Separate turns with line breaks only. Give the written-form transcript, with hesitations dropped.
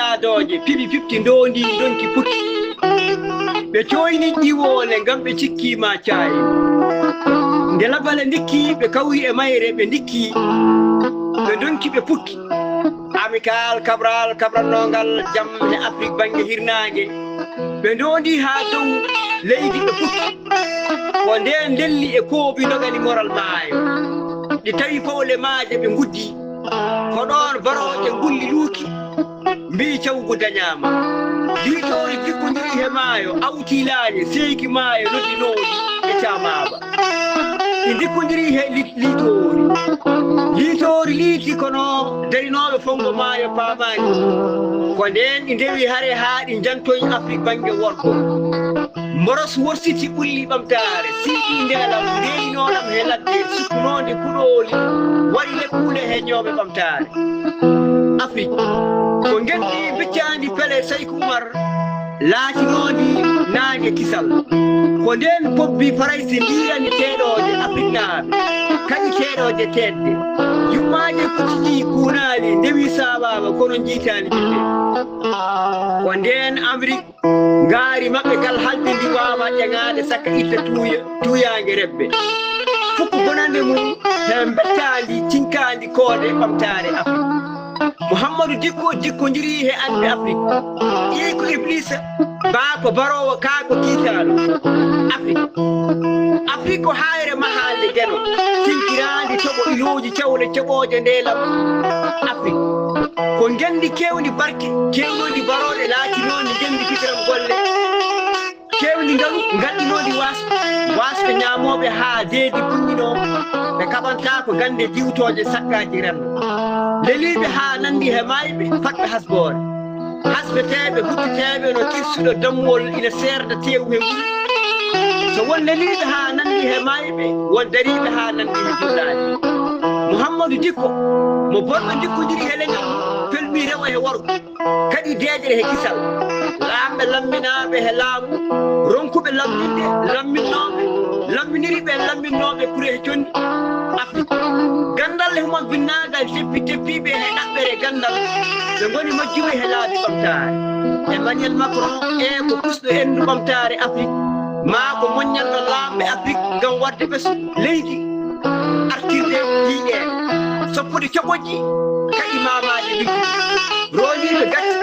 yaadoje piɓi fifti ndondi donki putti ɓe coyni ƴiwole ngam ɓe cikkima caayi nde labale ndikki ɓe kawri e mayre ɓe ndikki ɓe donki ɓe pukki amical kabrannogal jamne Afrique banggue hirnangue ɓe ndondi ha dow leydi ɓe pukki ko nde ndelli e koobi dogali moral maayo ɗi tawi pawle maaje ɓe guddi ko ɗon baroje gulli luuki mbi cawgu dañama liitori jikkodiri he maayo awtilaje seyki maayo noddinoɗi e camaba ɗi jikkodiri he liitori liiti kono darinoɓe fongo maayo paamani ko nden ɗi ndewi haare ha ɗi jantoyi Afrique banggue worko moros worsiti ɓulli ɓamtare siiɗi ndelam ndeyinoɗam he ladde sukkunode kuɗoli waɗi lekkule he ñooɓe ɓamtare Afrique ko gendɗi beccandi pele Saykou Oumar laatinodi naange kisal ko nden pobbi faraysi mbirani teɗoje Afrique naaɓe kadi teɗoje tedde yummaje kutiji kunali ndewi sababa kono jiitani ɓiɓɓe ko nden Amérique ngaari maɓɓe gal halde ndi wawa ƴeŋade sakka itta tuyange rebbe fukko bonande mum he bettandi tinkandi koode ɓamtare Afrique Mouhamadou Dicko jikkodiri he ande Afrique ƴeyi ko Iblisa baako barowo kaako kiitalo Afrique ko hayre mahalde jeno tinkirandi toɓo iloji cawle coɓoje ndelam Afrique ko gendi kewdi barke kewnodi barode laatinodi gendi fitiram golle kewdi ngaru gaɗɗinodi wasɓe ñamoɓe ha deedi puññino ɓe kaɓanta ko gande diwtoje sakkaji renno leliɓe ha nandi he mayɓe fatɓe hasbore hasbeteɓe hutteteɓe no kirsuɗo dammol ina serda tew he wuri so won leliɓe ha nandi he mayɓe won dariɓe ha nandi he jullaji Mouhamadou Dicko mo bonɗo jikkodiri he leñol felmi rewa he worgo kadi deejere he kisal lamɓe lamminaɓe he laamu ronkuɓe lambinde lamminnoɓe lamminiriɓe lamminnoɓe kure he condi Afrique gandal e humon binnagal teppiɓe he ɗaɓɓere gandal ɓe goni majjuma he laabi ɓamtare Emmanuel Macron ko kusɗo endu ɓamtare Afrique ma ko moññalno lamɓe Afrique ngam wadde ɓes leydi artirde diƴe soppude coɓoji kadi mamaji liggi roƴiɓe gacci